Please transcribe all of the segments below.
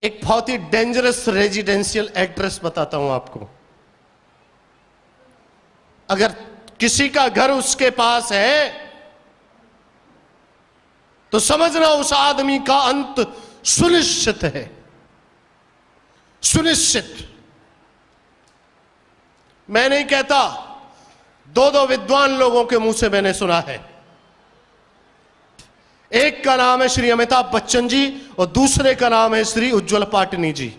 एक बहुत ही dangerous residential address बताता हूं आपको। अगर किसी का घर उसके पास है तो समझना उस आदमी का अंत सुनिश्चित है, सुनिश्चित। मैं नहीं कहता, दो विद्वान लोगों के मुंह से मैंने सुना है। एक का नाम है श्री अमिताभ बच्चन जी और दूसरे का नाम है श्री उज्ज्वल पाटनी जी।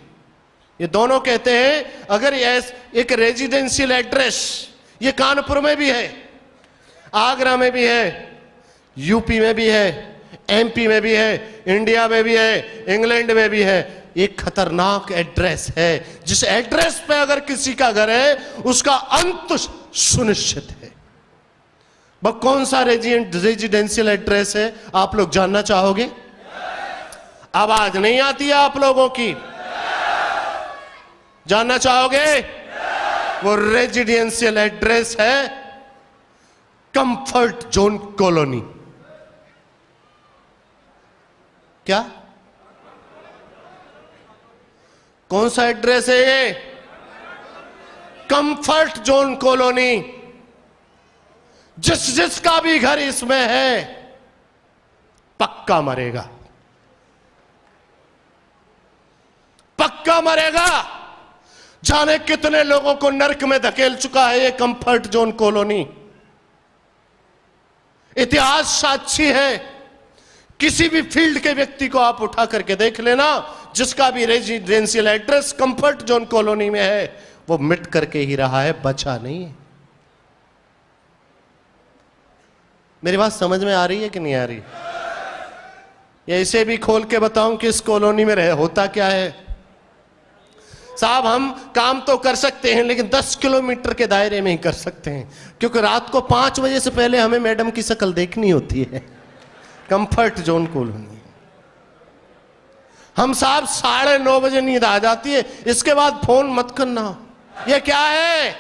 ये दोनों कहते हैं अगर ये एक रेजिडेंशियल एड्रेस, ये कानपुर में भी है, आगरा में भी है, यूपी में भी है, एमपी में भी है, इंडिया में भी है, इंग्लैंड में भी है। एक खतरनाक एड्रेस है जिस एड्रेस पे अगर किसी का घर है उसका अंत सुनिश्चित है। वह कौन सा रेजिडेंशियल एड्रेस है आप लोग जानना चाहोगे? आवाज नहीं आती है आप लोगों की, जानना चाहोगे? वो रेजिडेंशियल एड्रेस है कंफर्ट जोन कॉलोनी। क्या? कौन सा एड्रेस है ये? Comfort zone colony. जिसका भी घर इसमें है पक्का मरेगा, पक्का मरेगा। जाने कितने लोगों को नर्क में धकेल चुका है ये कंफर्ट जोन कॉलोनी। इतिहास साक्षी है। किसी भी फील्ड के व्यक्ति को आप उठा करके देख लेना, जिसका भी residential address comfort zone colony में है वो मिट करके ही रहा है, बचा नहीं है। मेरी बात समझ में आ रही है कि नहीं आ रही? या इसे भी खोल के बताऊं कि इस कॉलोनी में रहे होता क्या है? साहब हम काम तो कर सकते हैं लेकिन 10 किलोमीटर के दायरे में ही कर सकते हैं, क्योंकि रात को 5 बजे से पहले हमें मैडम की शक्ल देखनी होती है। कंफर्ट जोन कॉलोनी हम साहब 9:30 बजे नींद आ जाती है, इसके बाद फोन मत करना। ये क्या है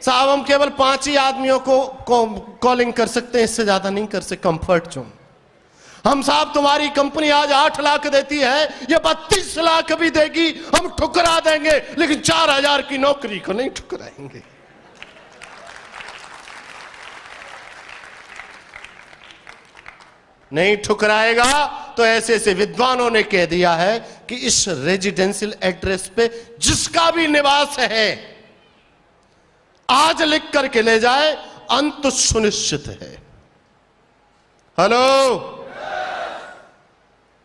साहब? हम केवल 5 ही आदमियों को कॉलिंग कर सकते हैं, इससे ज्यादा नहीं कर सकते। Comfort zone. हम साहब तुम्हारी कंपनी आज 8 लाख देती है, ये 32 लाख भी देगी, हम ठुकरा देंगे, लेकिन 4000 की नौकरी को नहीं ठुकराएंगे। नहीं ठुकराएगा। तो ऐसे ऐसे विद्वानों ने कह दिया है कि इस रेजिडेंशियल एड्रेस पे जिसका भी निवास है आज लिख करके ले जाए, अंत सुनिश्चित है। हेलो,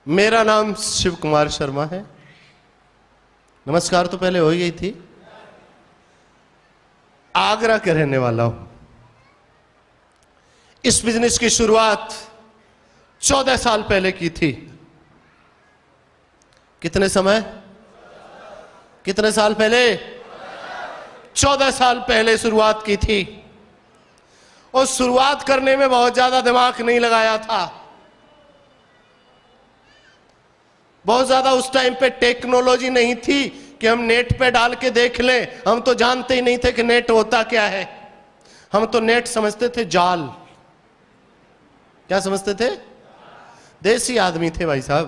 मेरा नाम शिव कुमार शर्मा है। नमस्कार तो पहले हो ही गई थी। आगरा के रहने वाला हूं। इस बिजनेस की शुरुआत 14 साल पहले की थी। कितने साल पहले? 14 साल पहले शुरुआत की थी। और शुरुआत करने में बहुत ज्यादा दिमाग नहीं लगाया था। बहुत ज्यादा उस टाइम पे टेक्नोलॉजी नहीं थी कि हम नेट पे डाल के देख लें। हम तो जानते ही नहीं थे कि नेट होता क्या है। हम तो नेट समझते थे जाल। क्या समझते थे? देसी आदमी थे भाई साहब,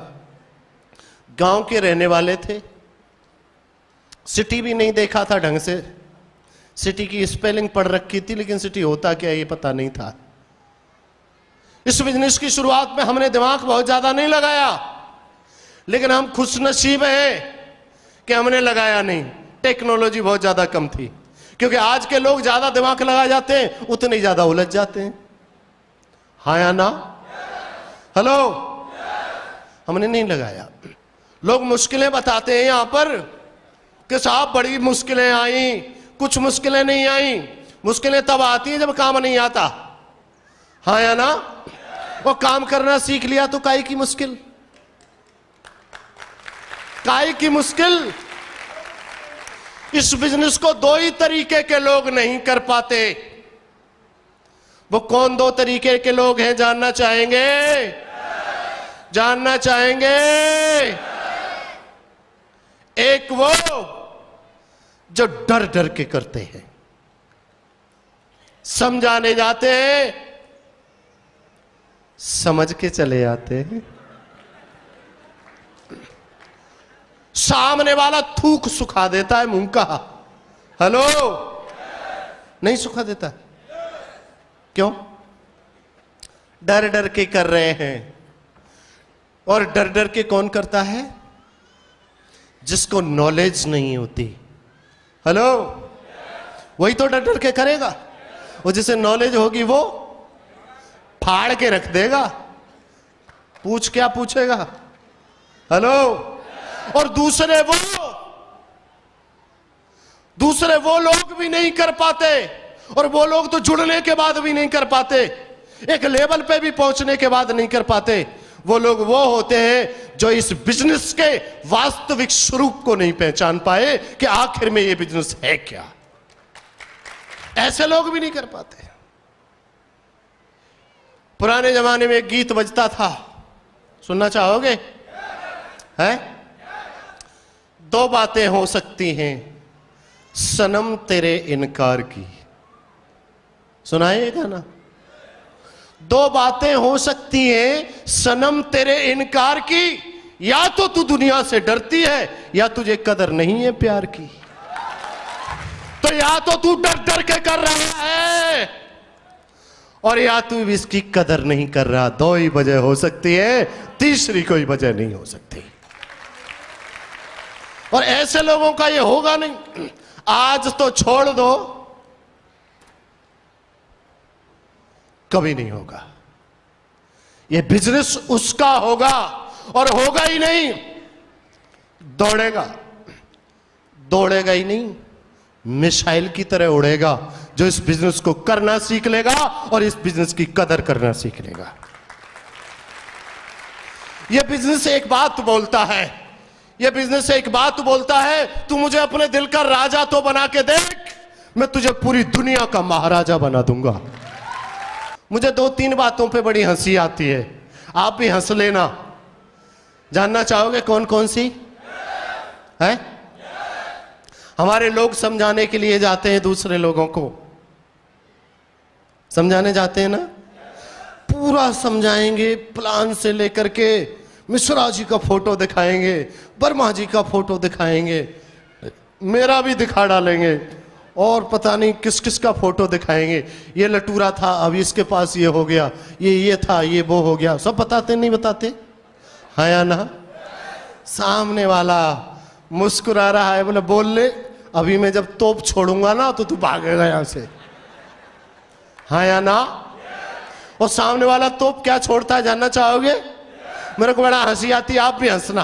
गांव के रहने वाले थे। सिटी भी नहीं देखा था ढंग से। सिटी की स्पेलिंग पढ़ रखी थी लेकिन सिटी होता क्या ये पता नहीं था। इस बिजनेस की शुरुआत में हमने दिमाग बहुत ज्यादा नहीं लगाया, लेकिन हम खुशनसीब हैं कि हमने लगाया नहीं। टेक्नोलॉजी बहुत ज्यादा कम थी, क्योंकि आज के लोग ज्यादा दिमाग लगा जाते हैं उतने ही ज्यादा उलझ जाते हैं। हाँ या ना? हेलो, हमने नहीं लगाया। लोग मुश्किलें बताते हैं यहां पर कि साहब बड़ी मुश्किलें आई, कुछ मुश्किलें नहीं आई। मुश्किलें तब आती हैं जब काम नहीं आता। हाँ या ना? वो काम करना सीख लिया तो काहे की मुश्किल? काहे की मुश्किल? इस बिजनेस को 2 ही तरीके के लोग नहीं कर पाते। वो कौन 2 तरीके के लोग हैं जानना चाहेंगे? जानना चाहेंगे? एक वो जो डर डर के करते हैं, समझाने जाते हैं, समझ के चले आते हैं। सामने वाला थूक सुखा देता है मुंह का। हेलो, नहीं सुखा देता। क्यों? डर डर के कर रहे हैं। और डर डर के कौन करता है? जिसको नॉलेज नहीं होती। हेलो, वही तो डर डर के करेगा। वो जिसे नॉलेज होगी वो फाड़ के रख देगा। पूछ क्या पूछेगा? हेलो। और दूसरे वो लोग भी नहीं कर पाते, और वो लोग तो जुड़ने के बाद भी नहीं कर पाते, एक लेवल पे भी पहुंचने के बाद नहीं कर पाते। वो लोग वो होते हैं जो इस बिजनेस के वास्तविक स्वरूप को नहीं पहचान पाए कि आखिर में ये बिजनेस है क्या। ऐसे लोग भी नहीं कर पाते। पुराने जमाने में एक गीत बजता था, सुनना चाहोगे? है? दो बातें हो सकती हैं सनम तेरे इनकार की। सुनाए ये गाना? दो बातें हो सकती हैं सनम तेरे इनकार की, या तो तू दुनिया से डरती है या तुझे कदर नहीं है प्यार की। तो या तो तू डर डर के कर रहा है, और या तू इसकी कदर नहीं कर रहा। दो ही वजह हो सकती है, तीसरी कोई वजह नहीं हो सकती। और ऐसे लोगों का ये होगा नहीं। आज तो छोड़ दो, कभी नहीं होगा। ये बिजनेस उसका होगा, और होगा ही नहीं, दौड़ेगा ही नहीं, मिसाइल की तरह उड़ेगा। जो इस बिजनेस को करना सीख लेगा और इस बिजनेस की कदर करना सीख लेगा। यह बिजनेस एक बात बोलता है, यह बिजनेस एक बात बोलता है, तू मुझे अपने दिल का राजा तो बना के देख, मैं तुझे पूरी दुनिया का महाराजा बना दूंगा। मुझे दो तीन बातों पे बड़ी हंसी आती है, आप भी हंस लेना। जानना चाहोगे कौन कौन सी है? हमारे लोग समझाने के लिए जाते हैं, दूसरे लोगों को समझाने जाते हैं ना, पूरा समझाएंगे, प्लान से लेकर के मिश्रा जी का फोटो दिखाएंगे, वर्मा जी का फोटो दिखाएंगे, मेरा भी दिखा डालेंगे, और पता नहीं किस किस का फोटो दिखाएंगे। ये लटूरा था, अब इसके पास ये हो गया, ये था, ये वो हो गया। सब बताते नहीं बताते? हाँ या ना? सामने वाला मुस्कुरा रहा है, बोले बोल ले, अभी मैं जब तोप छोड़ूंगा ना तो तू भागेगा यहां से। हाँ या ना? और सामने वाला तोप क्या छोड़ता है जानना चाहोगे? मेरे को बड़ा हंसी आती है, आप भी हंसना।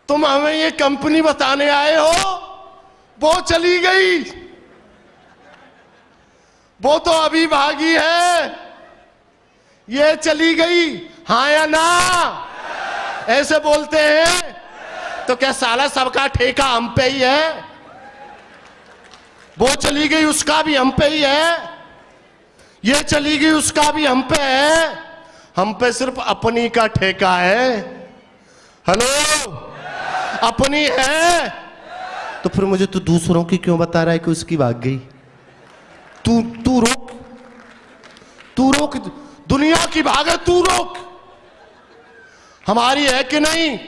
तुम हमें ये कंपनी बताने आए हो, वो चली गई, वो तो अभी भागी है, ये चली गई। हाँ या ना? ऐसे बोलते हैं। तो क्या साला सबका ठेका हम पे ही है? वो चली गई उसका भी हम पे ही है, ये चली गई उसका भी हम पे है, हम पे सिर्फ अपनी का ठेका है। हेलो, अपनी है। तो फिर मुझे तो दूसरों की क्यों बता रहा है कि उसकी भाग गई? तू रोक, दुनिया की भागे तू रोक, हमारी है कि नहीं?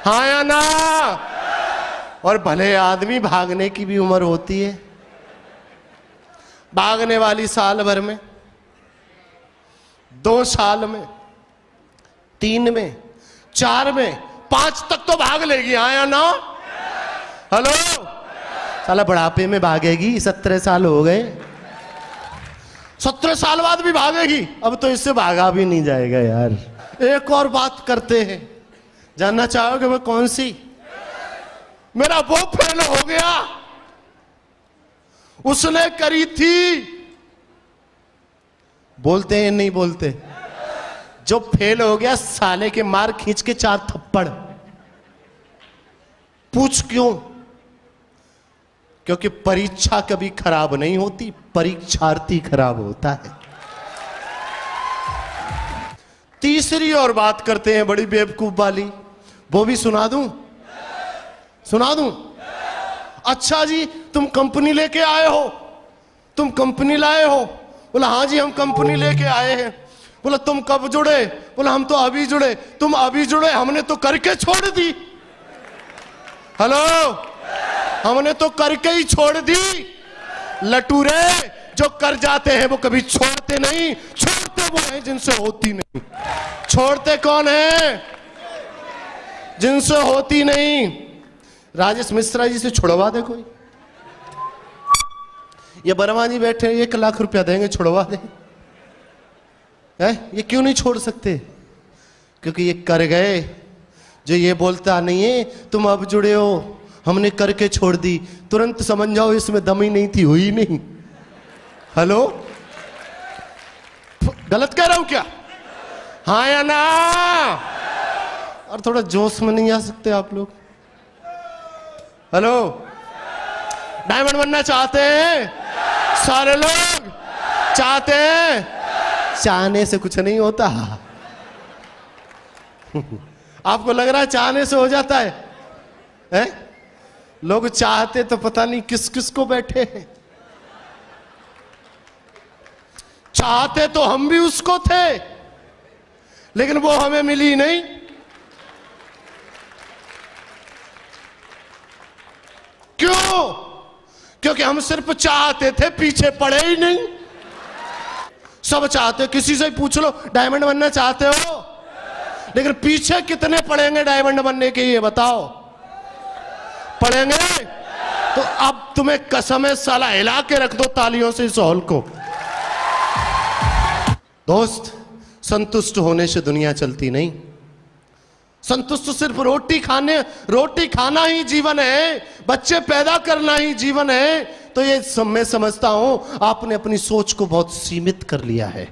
हाँ या ना? और भले आदमी भागने की भी उम्र होती है, भागने वाली साल भर में, 2 साल में, 3 में, 4 में, 5 तक तो भाग लेगी। हाँ या ना? हेलो, साला बुढ़ापे में भागेगी, 17 साल हो गए, 17 साल बाद भी भागेगी। अब तो इससे भागा भी नहीं जाएगा यार। एक और बात करते हैं, जानना चाहोगे वो कौन सी? मेरा वो फेल हो गया, उसने करी थी। बोलते हैं नहीं बोलते? जो फेल हो गया साले के मार खींच के 4 थप्पड़। पूछ क्यों? क्योंकि परीक्षा कभी खराब नहीं होती, परीक्षार्थी खराब होता है। तीसरी और बात करते हैं बड़ी बेवकूफ वाली, वो भी सुना दूं? अच्छा जी, तुम कंपनी लेके आए हो, तुम कंपनी लाए हो? बोला हाँ जी हम कंपनी लेके आए हैं। बोला तुम कब जुड़े? बोला हम तो अभी जुड़े। तुम अभी जुड़े, हमने तो करके छोड़ दी। हेलो, हमने तो करके ही छोड़ दी। लटूरे जो कर जाते हैं वो कभी छोड़ते नहीं। छोड़ते वो हैं जिनसे होती नहीं। छोड़ते कौन है? जिनसे होती नहीं। राजेश मिश्रा जी से छुड़वा दे कोई। ये वर्मा जी बैठे 1 लाख रुपया देंगे, छुड़वा दे। है ये क्यों नहीं छोड़ सकते? क्योंकि ये कर गए। जो ये बोलता नहीं है तुम अब जुड़े हो, हमने करके छोड़ दी, तुरंत समझ जाओ इसमें दम ही नहीं थी, हुई नहीं। हेलो, गलत कह रहा हूं क्या? हाँ या ना? और थोड़ा जोश में नहीं आ सकते आप लोग? हेलो, डायमंड बनना चाहते हैं? सारे लोग चाहते हैं? चाहने से कुछ नहीं होता। आपको लग रहा है चाहने से हो जाता है? हैं? लोग चाहते तो पता नहीं किस किस को बैठे हैं। चाहते तो हम भी उसको थे, लेकिन वो हमें मिली नहीं। क्यों? क्योंकि हम सिर्फ चाहते थे, पीछे पड़े ही नहीं। सब चाहते, किसी से ही पूछ लो डायमंड बनना चाहते हो, लेकिन पीछे कितने पड़ेंगे डायमंड बनने के, ये बताओ। पड़ेंगे? तो अब तुम्हें कसम है साला हिला के रख दो तालियों से इस हॉल को। दोस्त, संतुष्ट होने से दुनिया चलती नहीं। संतुष्ट सिर्फ रोटी खाना ही जीवन है, बच्चे पैदा करना ही जीवन है। तो ये मैं समझता हूं आपने अपनी सोच को बहुत सीमित कर लिया है,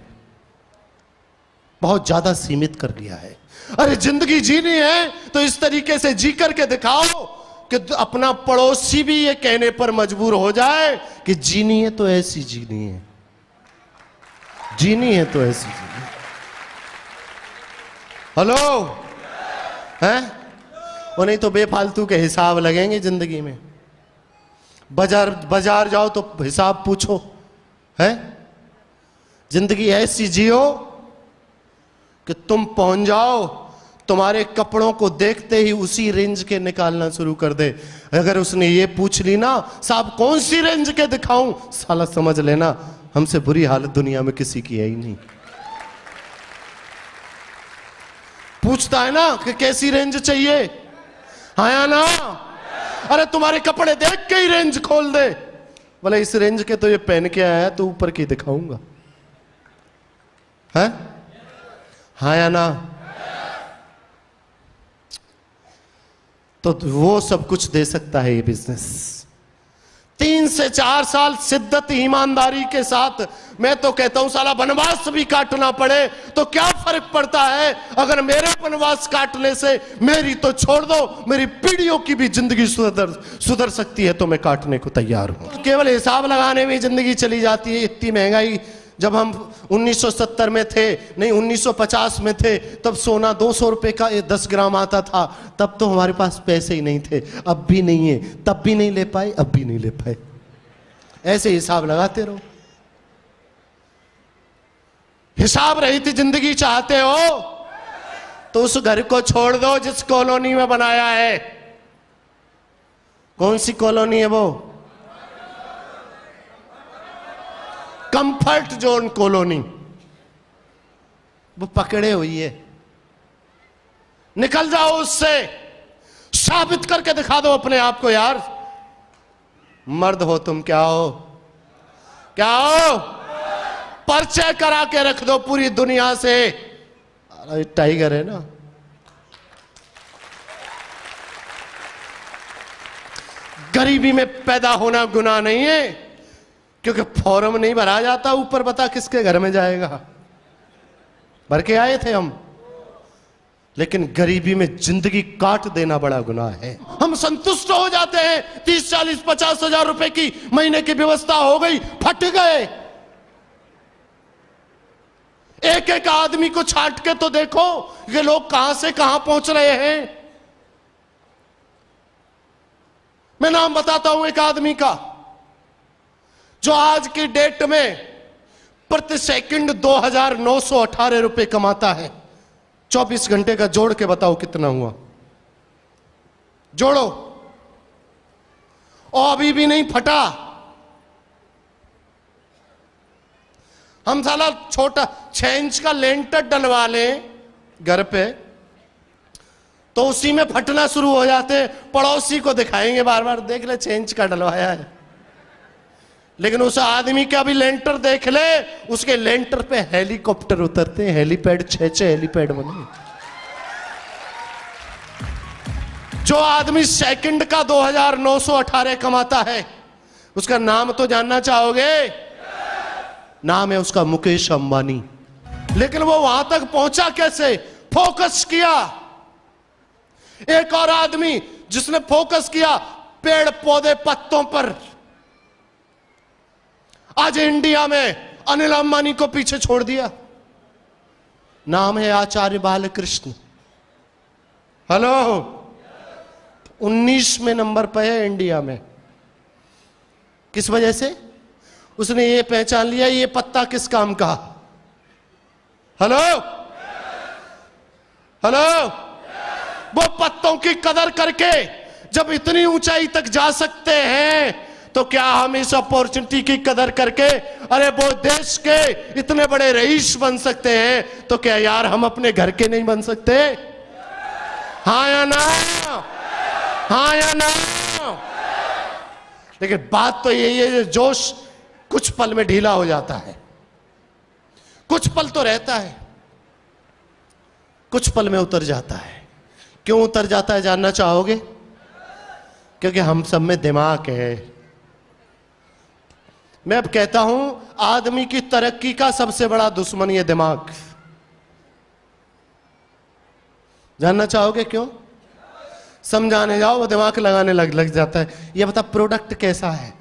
बहुत ज्यादा सीमित कर लिया है। अरे जिंदगी जीनी है तो इस तरीके से जी करके दिखाओ कि अपना पड़ोसी भी ये कहने पर मजबूर हो जाए कि जीनी है तो ऐसी जीनी है, जीनी है तो ऐसी जीनी है। हेलो, हैं? वो नहीं तो बेफालतू के हिसाब लगेंगे जिंदगी में। बाजार जाओ तो हिसाब पूछो, है? जिंदगी ऐसी जियो कि तुम पहुंच जाओ, तुम्हारे कपड़ों को देखते ही उसी रेंज के निकालना शुरू कर दे। अगर उसने ये पूछ ली ना साहब कौन सी रेंज के दिखाऊं, साला समझ लेना हमसे बुरी हालत दुनिया में किसी की है ही नहीं। पूछता है ना कि कैसी रेंज चाहिए, हाँ या ना? अरे तुम्हारे कपड़े देख के ही रेंज खोल दे, बोले इस रेंज के तो ये पहन के आया तो ऊपर की दिखाऊंगा, है? हाँ या ना? तो वो सब कुछ दे सकता है ये बिजनेस। 3 से 4 साल शिद्दत ईमानदारी के साथ, मैं तो कहता हूं साला वनवास भी काटना पड़े तो क्या फर्क पड़ता है? अगर मेरे वनवास काटने से, मेरी तो छोड़ दो, मेरी पीढ़ियों की भी जिंदगी सुधर सकती है तो मैं काटने को तैयार हूं। केवल हिसाब लगाने में जिंदगी चली जाती है। इतनी महंगाई, जब हम 1970 में थे, नहीं 1950 में थे, तब सोना 200 रुपए का 10 ग्राम आता था। तब तो हमारे पास पैसे ही नहीं थे, अब भी नहीं है। तब भी नहीं ले पाए, अब भी नहीं ले पाए। ऐसे हिसाब लगाते रहो। हिसाब रहित जिंदगी चाहते हो तो उस घर को छोड़ दो जिस कॉलोनी में बनाया है। कौन सी कॉलोनी है वो? Comfort zone colony. वो पकड़े हुई है, निकल जाओ उससे। साबित करके दिखा दो अपने आप को यार, मर्द हो तुम। क्या हो? क्या हो? परिचय करा के रख दो पूरी दुनिया से। टाइगर है ना। गरीबी में पैदा होना गुनाह नहीं है, क्योंकि फॉर्म नहीं भरा जाता, ऊपर बता किसके घर में जाएगा। भर के आए थे हम, लेकिन गरीबी में जिंदगी काट देना बड़ा गुनाह है। हम संतुष्ट हो जाते हैं, 30, 40, 50 हजार रुपए की महीने की व्यवस्था हो गई, फट गए। एक एक आदमी को छांट के तो देखो कि लोग कहां से कहां पहुंच रहे हैं। मैं नाम बताता हूं एक आदमी का, जो आज की डेट में प्रति सेकंड 2918 रुपए कमाता है। 24 घंटे का जोड़ के बताओ कितना हुआ, जोड़ो। और अभी भी नहीं फटा। हम साला छोटा 6 इंच का लेंटर डलवा लें घर पे तो उसी में फटना शुरू हो जाते। पड़ोसी को दिखाएंगे बार बार, देख ले 6 इंच का डलवाया है। लेकिन उस आदमी का भी लेंटर देख ले, उसके लेंटर पे हेलीकॉप्टर उतरते हैं। हेलीपैड 6 हेलीपैड बने। जो आदमी सेकंड का 2918 कमाता है, उसका नाम तो जानना चाहोगे? नाम है उसका मुकेश अंबानी। लेकिन वो वहां तक पहुंचा कैसे? फोकस किया। एक और आदमी जिसने फोकस किया पेड़ पौधे पत्तों पर, आज इंडिया में अनिल अंबानी को पीछे छोड़ दिया। नाम है आचार्य बालकृष्ण। हेलो, 19वें नंबर पर है इंडिया में। किस वजह से? उसने ये पहचान लिया ये पत्ता किस काम का। हेलो हेलो, वो पत्तों की कदर करके जब इतनी ऊंचाई तक जा सकते हैं, तो क्या हम इस अपॉर्चुनिटी की कदर करके, अरे वो देश के इतने बड़े रईस बन सकते हैं, तो क्या यार हम अपने घर के नहीं बन सकते? हाँ या ना? हाँ या ना? लेकिन बात तो यही है, जोश कुछ पल में ढीला हो जाता है। कुछ पल तो रहता है, कुछ पल में उतर जाता है। क्यों उतर जाता है जानना चाहोगे? क्योंकि हम सब में दिमाग है। मैं अब कहता हूं, आदमी की तरक्की का सबसे बड़ा दुश्मन ये दिमाग। जानना चाहोगे क्यों? समझाने जाओ वो दिमाग लगाने लग जाता है। ये बता प्रोडक्ट कैसा है,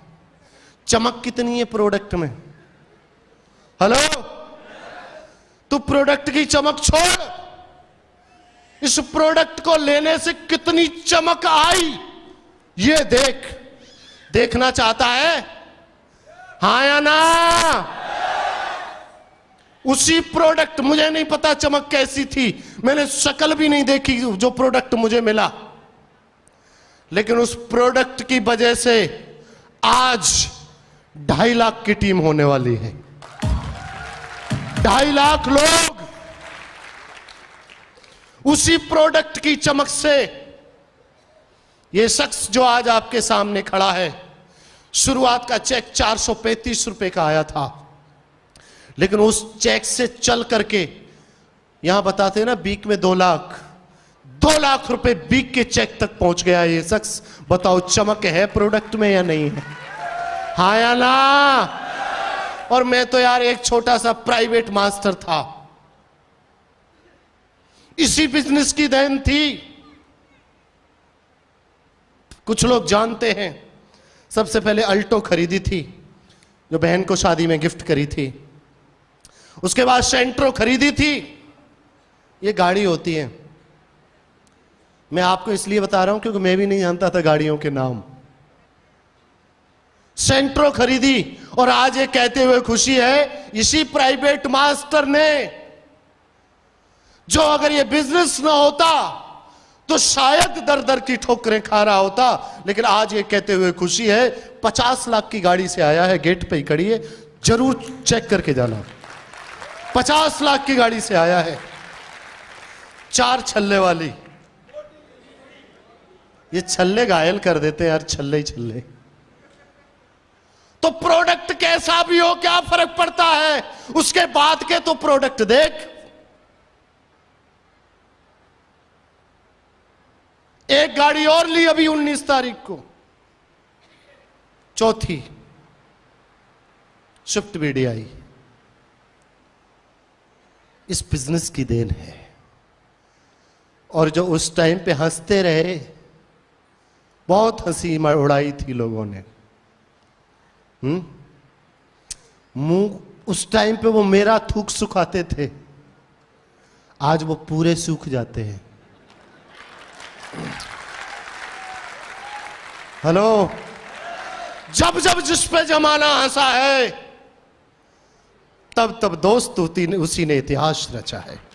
चमक कितनी है प्रोडक्ट में। हेलो, तू प्रोडक्ट की चमक छोड़, इस प्रोडक्ट को लेने से कितनी चमक आई ये देख। देखना चाहता है? हाँ या ना? उसी प्रोडक्ट, मुझे नहीं पता चमक कैसी थी, मैंने शक्ल भी नहीं देखी जो प्रोडक्ट मुझे मिला, लेकिन उस प्रोडक्ट की वजह से आज 2.5 लाख की टीम होने वाली है। 2.5 लाख लोग उसी प्रोडक्ट की चमक से। ये शख्स जो आज आपके सामने खड़ा है, शुरुआत का चेक 435 रुपए का आया था, लेकिन उस चेक से चल करके यहां बताते हैं ना बीक में 2 लाख रुपए बीक के चेक तक पहुंच गया ये शख्स। बताओ चमक है प्रोडक्ट में या नहीं है? हाँ या ना? और मैं तो यार एक छोटा सा प्राइवेट मास्टर था, इसी बिजनेस की देन थी। कुछ लोग जानते हैं, सबसे पहले अल्टो खरीदी थी जो बहन को शादी में गिफ्ट करी थी। उसके बाद सेंट्रो खरीदी थी। ये गाड़ी होती है। मैं आपको इसलिए बता रहा हूं क्योंकि मैं भी नहीं जानता था गाड़ियों के नाम। सेंट्रो खरीदी और आज ये कहते हुए खुशी है इसी प्राइवेट मास्टर ने, जो अगर ये बिजनेस ना होता तो शायद दर दर की ठोकरें खा रहा होता। लेकिन आज ये कहते हुए खुशी है 50 लाख की गाड़ी से आया है, गेट पे ही खड़ी है, जरूर चेक करके जाना। 50 लाख की गाड़ी से आया है, 4 छल्ले वाली। ये छल्ले घायल कर देते हैं यार, छल्ले ही छल्ले। तो प्रोडक्ट कैसा भी हो क्या फर्क पड़ता है, उसके बाद के तो प्रोडक्ट देख। एक गाड़ी और ली अभी 19 तारीख को, चौथी स्विफ्ट VDI। इस बिजनेस की देन है। और जो उस टाइम पे हंसते रहे, बहुत हंसी उड़ाई थी लोगों ने। मुंह उस टाइम पे वो मेरा थूक सुखाते थे, आज वो पूरे सूख जाते हैं। हेलो, जब जब जिस पे जमाना हंसा है, तब तब दोस्त उसी ने इतिहास रचा है।